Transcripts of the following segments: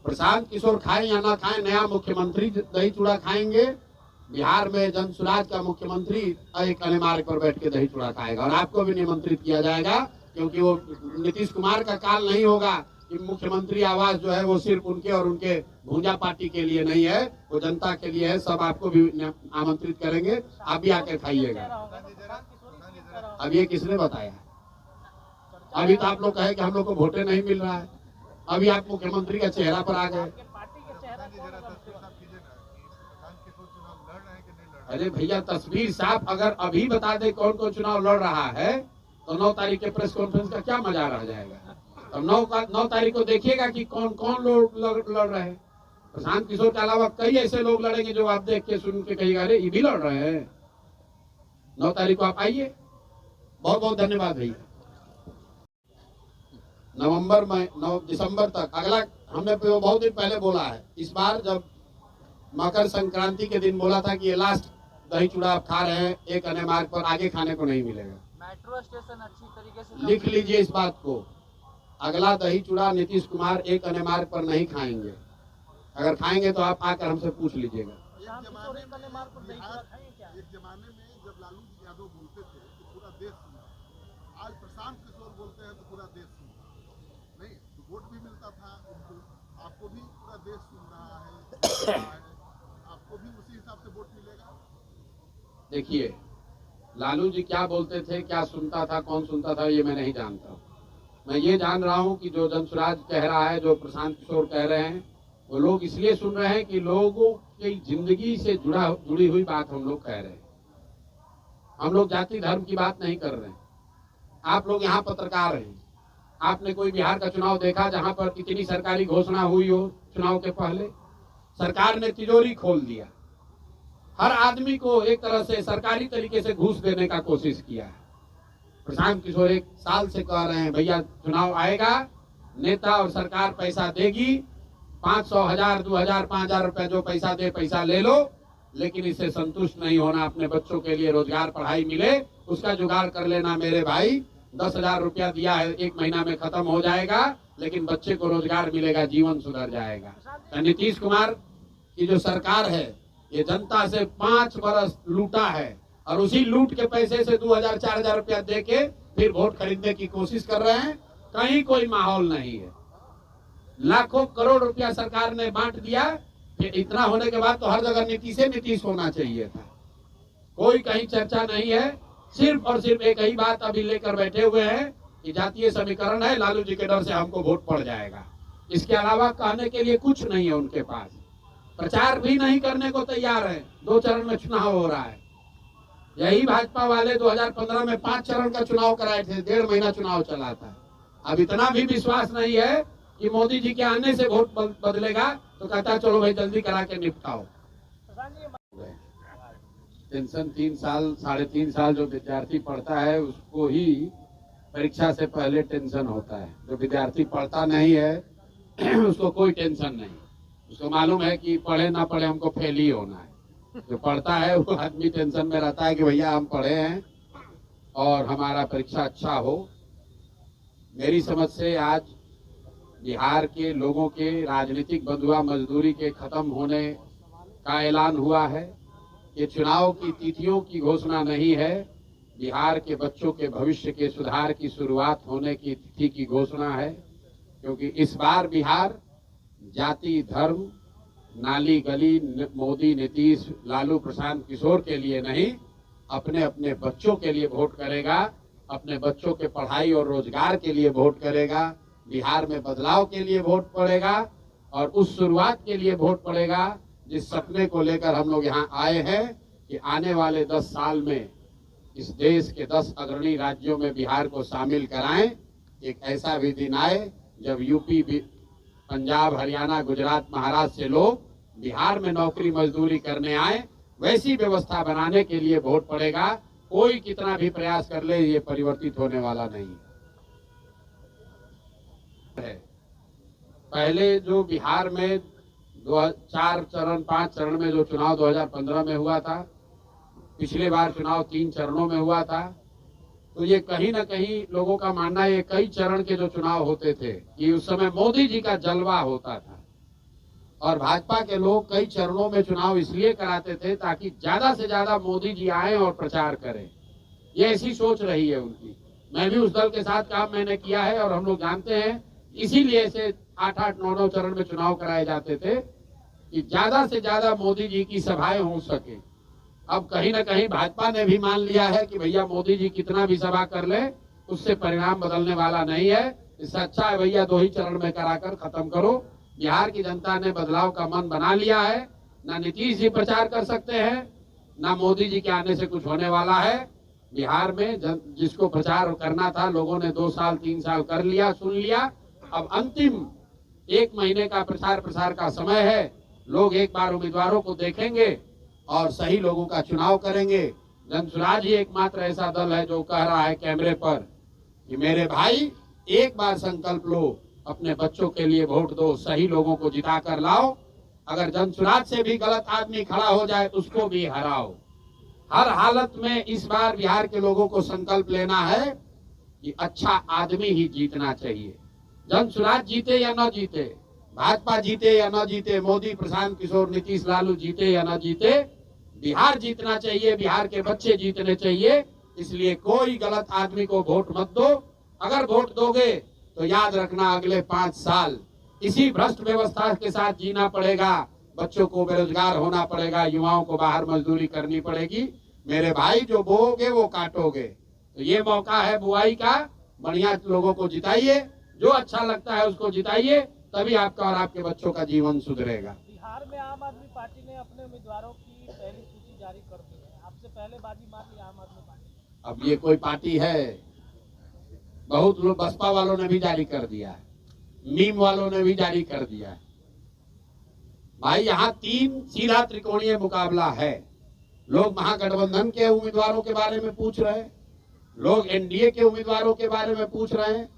प्रशांत किशोर खाएं या ना खाएं, नया मुख्यमंत्री दही चूड़ा खाएंगे। बिहार में जनसुराज का मुख्यमंत्री एक अनेमार्ग पर बैठ के दही चूड़ा खाएगा और आपको भी निमंत्रित किया जाएगा, क्योंकि वो नीतीश कुमार का काल नहीं होगा कि मुख्यमंत्री आवास जो है वो सिर्फ उनके और उनके भूंजा पार्टी के लिए नहीं है, वो जनता के लिए है। सब आपको भी आमंत्रित करेंगे, आप भी आकर खाइएगा। अब ये किसने बताया? अभी तो आप लोग कहे कि हम लोग को वोटें नहीं मिल रहा है, अभी आप मुख्यमंत्री का चेहरा पर आ गए। अरे भैया तस्वीर साफ अगर अभी बता दे कौन कौन चुनाव लड़ रहा है तो 9 तारीख के प्रेस कॉन्फ्रेंस का क्या मजा रह जाएगा। तो 9 तारीख को देखिएगा कि कौन कौन लोग लड़ रहे हैं। प्रशांत किशोर के अलावा कई ऐसे लोग लड़ेंगे जो आप देख के सुन के कहिएगा अरे ये भी लड़ रहे हैं। 9 तारीख को आप आइए। बहुत बहुत धन्यवाद भैया। नवंबर में 9 दिसंबर तक अगला हमने बहुत दिन पहले बोला है। इस बार जब मकर संक्रांति के दिन बोला था कि ये लास्ट दही चूड़ा आप खा रहे हैं, एक अनेमार्ग पर आगे खाने को नहीं मिलेगा। मेट्रो स्टेशन अच्छी तरीके से लिख लीजिए इस बात को। अगला दही चूड़ा नीतीश कुमार एक अनेमार्ग पर नहीं खाएंगे। अगर खाएंगे तो आप आकर हमसे पूछ लीजिएगा। एक जमाने में जब लालू यादव बोलते थे तो पूरा देश सुना, आज प्रशांत किशोर बोलते हैं तो पूरा देश सुना। नहीं तो वोट भी मिलता था उनको, आपको भी पूरा देश सुन रहा है, आपको भी उसी हिसाब से वोट मिलेगा। देखिए लालू जी क्या बोलते थे, क्या सुनता था, कौन सुनता था, ये मैं नहीं जानता। मैं ये जान रहा हूँ कि जो जनसुराज कह रहा है, जो प्रशांत किशोर कह रहे हैं, वो लोग इसलिए सुन रहे हैं कि लोगों की जिंदगी से जुड़ी हुई बात हम लोग कह रहे हैं। हम लोग जाति धर्म की बात नहीं कर रहे हैं। आप लोग यहाँ पत्रकार हैं, आपने कोई बिहार का चुनाव देखा जहां पर कितनी सरकारी घोषणा हुई हो? चुनाव के पहले सरकार ने तिजोरी खोल दिया, हर आदमी को एक तरह से सरकारी तरीके से घूस देने का कोशिश किया है। प्रशांत किशोर 1 साल से कह रहे हैं भैया चुनाव आएगा, नेता और सरकार पैसा देगी, 500, 1000, 2000, 5000 रुपए जो पैसा दे पैसा ले लो, लेकिन इससे संतुष्ट नहीं होना। अपने बच्चों के लिए रोजगार पढ़ाई मिले उसका जुगाड़ कर लेना मेरे भाई। 10,000 रुपया दिया है, 1 महीना में खत्म हो जाएगा, लेकिन बच्चे को रोजगार मिलेगा, जीवन सुधर जाएगा। तो नीतीश कुमार की जो सरकार है ये जनता से 5 बरस लूटा है और उसी लूट के पैसे से 2000, 4000 रुपया दे के फिर वोट खरीदने की कोशिश कर रहे हैं। कहीं कोई माहौल नहीं है। लाखों करोड़ रुपया सरकार ने बांट दिया, फिर इतना होने के बाद तो हर जगह नीतीश होना चाहिए था। कोई कहीं चर्चा नहीं है। सिर्फ और सिर्फ एक ही बात अभी लेकर बैठे हुए हैं कि जातीय समीकरण है, लालू जी के डर से हमको वोट पड़ जाएगा। इसके अलावा कहने के लिए कुछ नहीं है उनके पास। प्रचार भी नहीं करने को तैयार है। 2 चरण में चुनाव हो रहा है। यही भाजपा वाले 2015 में 5 चरण का चुनाव कराए थे, 1.5 महीना चुनाव चला था। अब इतना भी विश्वास नहीं है कि मोदी जी के आने से वोट बदलेगा, तो कहता है चलो भाई जल्दी करा के निपटाओ। टेंशन 3 साल 3.5 साल जो विद्यार्थी पढ़ता है उसको ही परीक्षा से पहले टेंशन होता है। जो विद्यार्थी पढ़ता नहीं है उसको कोई टेंशन नहीं। उसको मालूम है कि पढ़े ना पढ़े हमको फेल ही होना है। जो पढ़ता है वो आदमी टेंशन में रहता है कि भैया हम पढ़े हैं और हमारा परीक्षा अच्छा हो। मेरी समझ से आज बिहार के लोगों के राजनीतिक बंधुआ मजदूरी के खत्म होने का ऐलान हुआ है। ये चुनाव की तिथियों की घोषणा नहीं है, बिहार के बच्चों के भविष्य के सुधार की शुरुआत होने की तिथि की घोषणा है। क्योंकि इस बार बिहार जाति धर्म नाली गली मोदी नीतीश लालू प्रशांत किशोर के लिए नहीं, अपने अपने बच्चों के लिए वोट करेगा, अपने बच्चों के पढ़ाई और रोजगार के लिए वोट करेगा, बिहार में बदलाव के लिए वोट पड़ेगा और उस शुरुआत के लिए वोट पड़ेगा जिस सपने को लेकर हम लोग यहाँ आए हैं कि आने वाले 10 साल में इस देश के 10 अग्रणी राज्यों में बिहार को शामिल कराएं। एक ऐसा भी दिन आए जब यूपी पंजाब हरियाणा गुजरात महाराष्ट्र से लोग बिहार में नौकरी मजदूरी करने आए, वैसी व्यवस्था बनाने के लिए वोट पड़ेगा। कोई कितना भी प्रयास कर ले ये परिवर्तित होने वाला नहीं है। पहले जो बिहार में 4 चरण 5 चरण में जो चुनाव 2015 में हुआ था, पिछले बार चुनाव 3 चरणों में हुआ था, तो ये कहीं ना कहीं लोगों का मानना है ये कई चरण के जो चुनाव होते थे कि उस समय मोदी जी का जलवा होता था। और भाजपा के लोग कई चरणों में चुनाव इसलिए कराते थे ताकि ज्यादा से ज्यादा मोदी जी आए और प्रचार करें। ये ऐसी सोच रही है उनकी। मैं भी उस दल के साथ काम मैंने किया है और हम लोग जानते हैं, इसीलिए ऐसे 8-8, 9-9 चरण में चुनाव कराए जाते थे कि ज्यादा से ज्यादा मोदी जी की सभाएं हो सके। अब कहीं ना कहीं भाजपा ने भी मान लिया है कि भैया मोदी जी कितना भी सभा कर ले, उससे परिणाम बदलने वाला नहीं है। इससे अच्छा है भैया 2 ही चरण में कराकर खत्म करो। बिहार की जनता ने बदलाव का मन बना लिया है। ना नीतीश जी प्रचार कर सकते हैं, ना मोदी जी के आने से कुछ होने वाला है। बिहार में जिसको प्रचार करना था, लोगों ने 2 साल 3 साल कर लिया, सुन लिया। अब अंतिम 1 महीने का प्रचार प्रसार का समय है। लोग एक बार उम्मीदवारों को देखेंगे और सही लोगों का चुनाव करेंगे। जनसुराज ही एकमात्र ऐसा दल है जो कह रहा है कैमरे पर कि मेरे भाई एक बार संकल्प लो, अपने बच्चों के लिए वोट दो, सही लोगों को जिता कर लाओ। अगर जनसुराज से भी गलत आदमी खड़ा हो जाए उसको भी हराओ। हर हालत में इस बार बिहार के लोगों को संकल्प लेना है कि अच्छा आदमी ही जीतना चाहिए। जनसुराज जीते या न जीते, भाजपा जीते या न जीते, मोदी, प्रशांत किशोर, नीतीश, लालू जीते या न जीते, बिहार जीतना चाहिए, बिहार के बच्चे जीतने चाहिए। इसलिए कोई गलत आदमी को वोट मत दो। अगर वोट दोगे तो याद रखना अगले 5 साल इसी भ्रष्ट व्यवस्था के साथ जीना पड़ेगा। बच्चों को बेरोजगार होना पड़ेगा, युवाओं को बाहर मजदूरी करनी पड़ेगी। मेरे भाई जो बोओगे वो काटोगे। तो ये मौका है बुआई का। बढ़िया लोगों को जिताइए, जो अच्छा लगता है उसको जिताइए, तभी आपका और आपके बच्चों का जीवन सुधरेगा। बिहार में आम आदमी पार्टी ने अपने उम्मीदवारों की पहली सूची जारी कर दी है। आपसे पहले बाजी मार ली आम आदमी पार्टी। अब ये कोई पार्टी है? बहुत लोग, बसपा वालों ने भी जारी कर दिया है, नीम वालों ने भी जारी कर दिया है। भाई यहाँ 3 सीधा त्रिकोणीय मुकाबला है। लोग महागठबंधन के उम्मीदवारों के बारे में पूछ रहे हैं, लोग एनडीए के उम्मीदवारों के बारे में पूछ रहे हैं,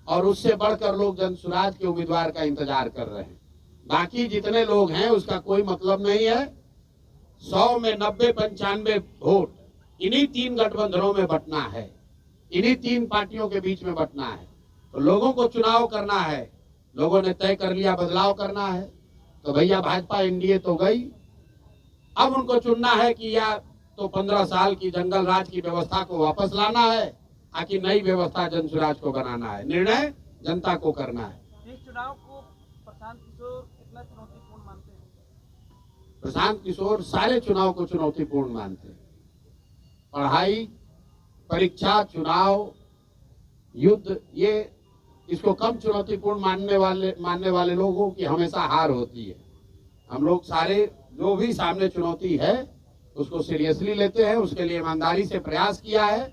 और उससे बढ़कर लोग जनसुराज के उम्मीदवार का इंतजार कर रहे हैं। बाकी जितने लोग हैं उसका कोई मतलब नहीं है। 100 में 90-95 वोट इन्हीं 3 गठबंधनों में बंटना है, इन्हीं 3 पार्टियों के बीच में बंटना है। तो लोगों को चुनाव करना है, लोगों ने तय कर लिया बदलाव करना है। तो भैया भाजपा एनडीए तो गई, अब उनको चुनना है कि या तो 15 साल की जंगल राज की व्यवस्था को वापस लाना है, आकि नई व्यवस्था जनसुराज को बनाना है। निर्णय जनता को करना है। इस चुनाव को प्रशांत किशोर कितना चुनौतीपूर्ण मानते हैं? प्रशांत किशोर सारे चुनाव को चुनौतीपूर्ण मानते हैं। पढ़ाई, परीक्षा, चुनाव, युद्ध, ये इसको कम चुनौतीपूर्ण मानने वाले लोगों की हमेशा हार होती है। हम लोग सारे जो भी सामने चुनौती है उसको सीरियसली लेते हैं, उसके लिए ईमानदारी से प्रयास किया है,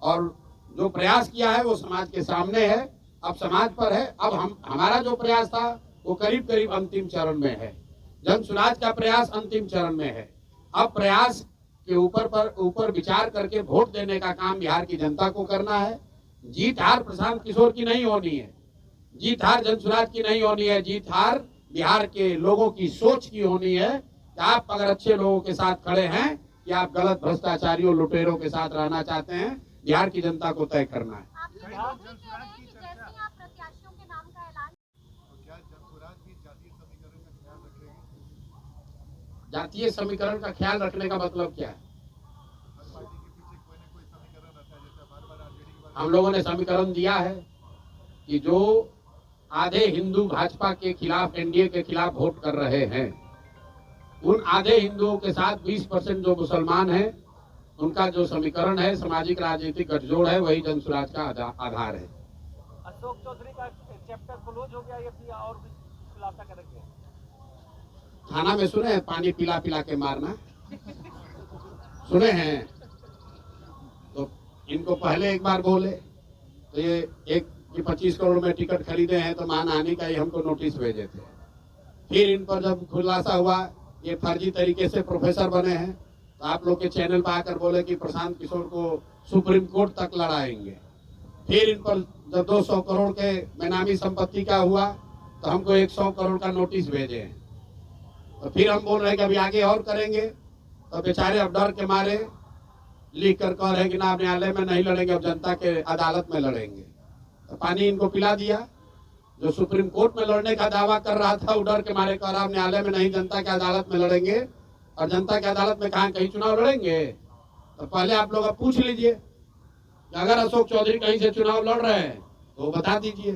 और जो प्रयास किया है वो समाज के सामने है, अब समाज पर है। अब हमारा जो प्रयास था वो करीब करीब अंतिम चरण में है। जनसुराज का प्रयास अंतिम चरण में है। अब प्रयास के ऊपर विचार करके वोट देने का काम बिहार की जनता को करना है। जीत हार प्रशांत किशोर की नहीं होनी है, जीत हार जनसुराज की नहीं होनी है। जीत हार बिहार के लोगों की सोच की होनी है कि आप अगर अच्छे लोगों के साथ खड़े हैं कि आप गलत भ्रष्टाचारियों, लुटेरों के साथ रहना चाहते हैं, बिहार की जनता को तय करना है। जातीय समीकरण का ख्याल रखने का मतलब क्या है? हम लोगों ने समीकरण दिया है कि जो आधे हिंदू भाजपा के खिलाफ, एनडीए के खिलाफ वोट कर रहे हैं, उन आधे हिंदुओं के साथ 20% जो मुसलमान हैं, उनका जो समीकरण है, सामाजिक राजनीतिक गठजोड़ है, वही जनसुराज का आधार है। अशोक चौधरी का चैप्टर क्लोज हो गया या फिर और भी खुलासा करेंगे? थाना में सुने हैं पानी पिला पिला के मारना, सुने हैं? तो इनको पहले एक बार बोले तो ये 25 करोड़ में टिकट खरीदे हैं तो मानहानि का ही हमको नोटिस भेजे थे। फिर इन पर जब खुलासा हुआ ये फर्जी तरीके से प्रोफेसर बने हैं, तो आप लोग के चैनल पर आकर बोले कि प्रशांत किशोर को सुप्रीम कोर्ट तक लड़ाएंगे। फिर इन पर जब 200 करोड़ के बेनामी संपत्ति का हुआ तो हमको 100 करोड़ का नोटिस भेजे हैं। तो फिर हम बोल रहे हैं कि अभी आगे और करेंगे, तो बेचारे अब डर के मारे लिख कर कह रहे हैं कि ना न्यायालय में नहीं लड़ेंगे, अब जनता के अदालत में लड़ेंगे। तो पानी इनको पिला दिया। जो सुप्रीम कोर्ट में लड़ने का दावा कर रहा था, वो डर के मारे कह रहा न्यायालय में नहीं, जनता की अदालत में लड़ेंगे। और जनता की अदालत में कहा कहीं चुनाव लड़ेंगे? तो पहले आप लोग अब पूछ लीजिए कि अगर अशोक चौधरी कहीं से चुनाव लड़ रहे हैं तो बता दीजिए,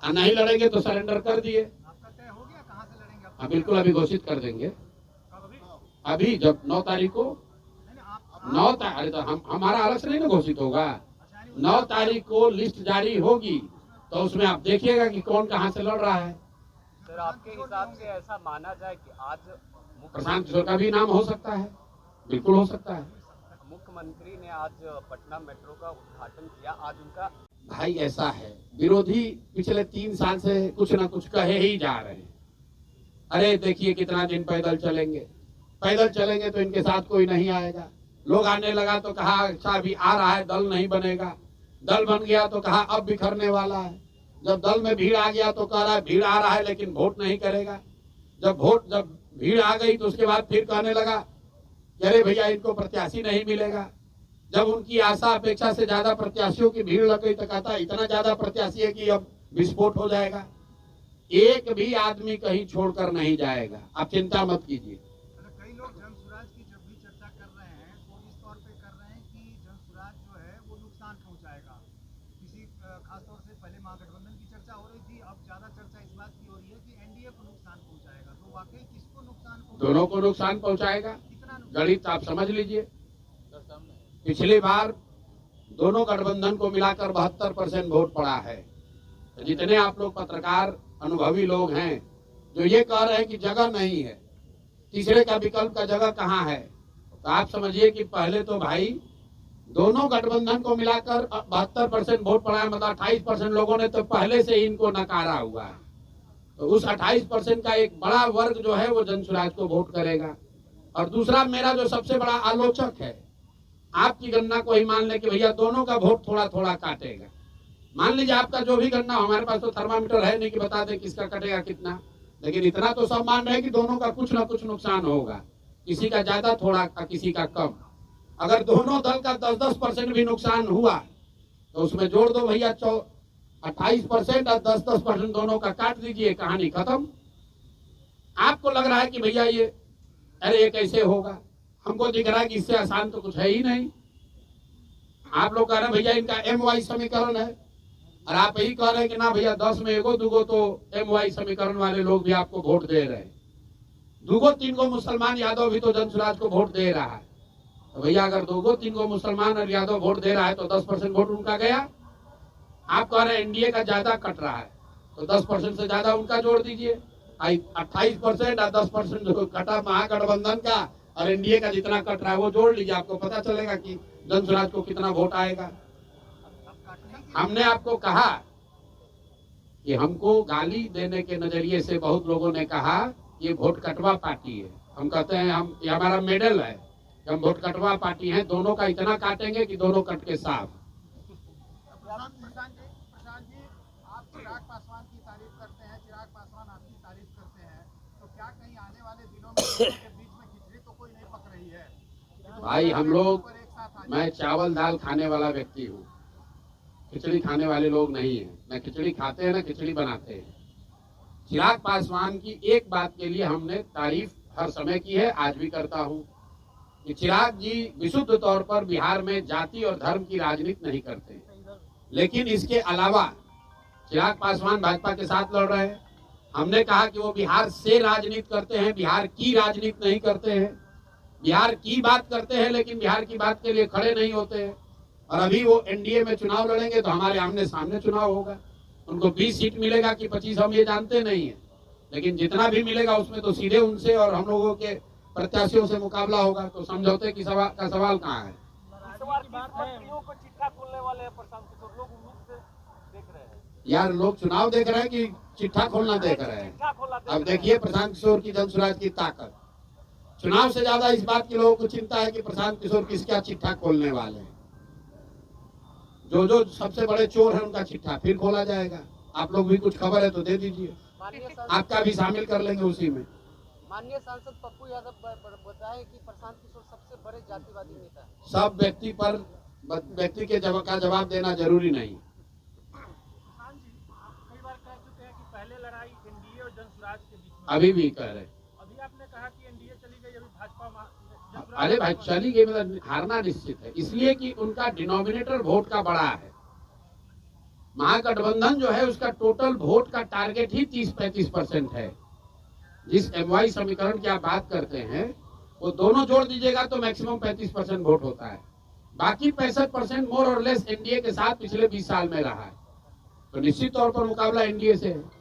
और नहीं लड़ेंगे तो सरेंडर कर दिए। आपका तय हो गया कहाँ से लड़ेंगे? हाँ बिल्कुल, अभी घोषित कर देंगे। अभी जब 9 तारीख को 9 तारीख, अरे तो हमारा अलग से नहीं ना घोषित होगा। 9 तारीख को लिस्ट जारी होगी तो उसमें आप देखिएगा कि कौन कहाँ से लड़ रहा है। सर, आपके हिसाब से ऐसा माना जाए कि आज प्रशांत किशोर का भी नाम हो सकता है, बिल्कुल हो सकता है। मुख्यमंत्री ने आज पटना मेट्रो का उद्घाटन किया, आज उनका भाई ऐसा है, विरोधी पिछले 3 साल से कुछ ना कुछ कहे ही जा रहे हैं। अरे देखिए कितना दिन पैदल चलेंगे, पैदल चलेंगे तो इनके साथ कोई नहीं आएगा। लोग आने लगा तो कहा अच्छा अभी आ रहा है, दल नहीं बनेगा। दल बन गया तो कहा अब बिखरने वाला है। जब दल में भीड़ आ गया तो कह रहा है भीड़ आ रहा है लेकिन वोट नहीं करेगा। जब भीड़ आ गई तो उसके बाद फिर कहने लगा कि अरे भैया इनको प्रत्याशी नहीं मिलेगा। जब उनकी आशा अपेक्षा से ज्यादा प्रत्याशियों की भीड़ लग गई तो कहता है इतना ज्यादा प्रत्याशी है कि अब विस्फोट हो जाएगा। एक भी आदमी कहीं छोड़कर नहीं जाएगा, आप चिंता मत कीजिए। कई लोग जनसुराज की जब भी चर्चा कर रहे हैं तो इस तौर पे कर रहे हैं कि जनसुराज जो है वो नुकसान पहुंचाएगा किसी, खासतौर से पहले महागठबंधन की चर्चा हो रही थी, अब ज्यादा चर्चा इस बात की हो रही है कि एनडीए को नुकसान पहुंचाएगा। तो वाकई किसको नुकसान पहुंचाएगा? दोनों को नुकसान पहुंचाएगा। कितना गणित आप समझ लीजिए, पिछली बार दोनों गठबंधन को मिलाकर 72% वोट पड़ा है। तो जितने आप लोग पत्रकार अनुभवी लोग हैं जो ये कह रहे हैं कि जगह नहीं है, तीसरे का विकल्प का जगह कहाँ है, तो आप समझिए कि पहले तो भाई दोनों गठबंधन को मिलाकर 72% वोट पड़ा है, मतलब 28% लोगों ने तो पहले से ही इनको नकारा हुआ है। तो उस 28% का एक बड़ा वर्ग जो है वो जनसुराज को वोट करेगा। और दूसरा मेरा जो सबसे बड़ा आलोचक है, आपकी गणना को ही मान ले कि भैया दोनों का वोट थोड़ा थोड़ा काटेगा। मान लीजिए आपका जो भी गणना, हमारे पास तो थर्मामीटर है नहीं कि बता दें किसका कटेगा कितना, लेकिन इतना तो सब मान रहे हैं कि दोनों का कुछ ना कुछ नुकसान होगा, किसी का ज्यादा थोड़ा किसी का कम। अगर दोनों दल का 10-10% भी नुकसान हुआ तो उसमें जोड़ दो भैया 28% और 10-10% दोनों का काट दीजिए, कहानी खत्म। आपको लग रहा है कि भैया ये अरे ये कैसे होगा, हमको दिख रहा है कि इससे आसान तो कुछ है ही नहीं। आप लोग कह रहे हैं भैया इनका MY समीकरण है, और आप यही कह रहे हैं कि ना भैया 10 में एगो दूगो तो MY समीकरण वाले लोग भी आपको वोट दे रहे हैं। 2-3 मुसलमान यादव भी तो जनसुराज को वोट दे रहा है। तो भैया अगर 2-3 मुसलमान और यादव वोट दे रहा है तो 10% वोट उनका गया। आप कह रहे हैं एनडीए का ज्यादा कट रहा है तो 10% से ज्यादा उनका जोड़ दीजिए। 28% और 10% जो कटा महागठबंधन का और एनडीए का जितना कट रहा है वो जोड़ लीजिए, आपको पता चलेगा कि जनसुराज को कितना वोट आएगा। हमने आपको कहा कि हमको गाली देने के नजरिए से बहुत लोगों ने कहा ये वोट कटवा पार्टी है। हम कहते हैं हम, ये हमारा मेडल है, हम वोट कटवा पार्टी हैं, दोनों का इतना काटेंगे कि दोनों कट के साफ। प्रशांत जी, आप चिराग पासवान की तारीफ करते हैं, चिराग पासवान आपकी तारीफ करते हैं, तो क्या कहीं आने वाले दिनों में दोनों के बीच में खिचड़ी तो कोई नहीं पक रही है? भाई हम लोग, मैं चावल दाल खाने वाला व्यक्ति हूँ, खिचड़ी खाने वाले लोग नहीं है। न खिचड़ी खाते हैं न खिचड़ी बनाते हैं। चिराग पासवान की एक बात के लिए हमने तारीफ हर समय की है, आज भी करता हूँ, कि चिराग जी विशुद्ध तौर पर बिहार में जाति और धर्म की राजनीति नहीं करते। लेकिन इसके अलावा चिराग पासवान भाजपा के साथ लड़ रहे हैं। हमने कहा कि वो बिहार से राजनीति करते हैं, बिहार की राजनीति नहीं करते हैं। बिहार की बात करते हैं लेकिन बिहार की बात के लिए खड़े नहीं होते हैं। और अभी वो एनडीए में चुनाव लड़ेंगे तो हमारे आमने सामने चुनाव होगा। उनको 20 सीट मिलेगा कि 25 हम ये जानते नहीं है, लेकिन जितना भी मिलेगा उसमें तो सीधे उनसे और हम लोगों के प्रत्याशियों से मुकाबला होगा। तो समझौते की सवाल कहाँ है? को चिट्ठा खोलने वाले हैं प्रशांत किशोर, लोग उम्मीद से देख रहे हैं। यार लोग चुनाव देख रहे हैं कि चिट्ठा खोलना देख रहे हैं? अब देखिए प्रशांत किशोर की जनसुराज की ताकत, चुनाव से ज्यादा इस बात की लोगों को चिंता है कि प्रशांत किशोर किसका चिट्ठा खोलने वाले हैं। जो सबसे बड़े चोर है उनका चिट्ठा फिर खोला जाएगा। आप लोग भी कुछ खबर है तो दे दीजिए, आपका भी शामिल कर लेंगे उसी में। माननीय सांसद पप्पू यादव बताए कि प्रशांत किशोर सबसे बड़े जातिवादी नेता है। सब व्यक्ति के जवाब देना जरूरी नहीं। कई बार कह चुके हैं कि जनसुराज के बीच में? अभी भी कह रहे हैं। अभी आपने कहा कि एनडीए चली गई, अभी भाजपा अरे भाई चली गई मतलब हारना निश्चित है, इसलिए कि उनका डिनोमिनेटर वोट का बड़ा है। महागठबंधन जो है उसका टोटल वोट का टारगेट ही 30-35% है। जिस MY समीकरण की आप बात करते हैं वो दोनों जोड़ दीजिएगा तो मैक्सिमम 35% वोट होता है। बाकी 65% मोर और लेस एनडीए के साथ पिछले 20 साल में रहा है, तो निश्चित तौर पर मुकाबला एनडीए से है।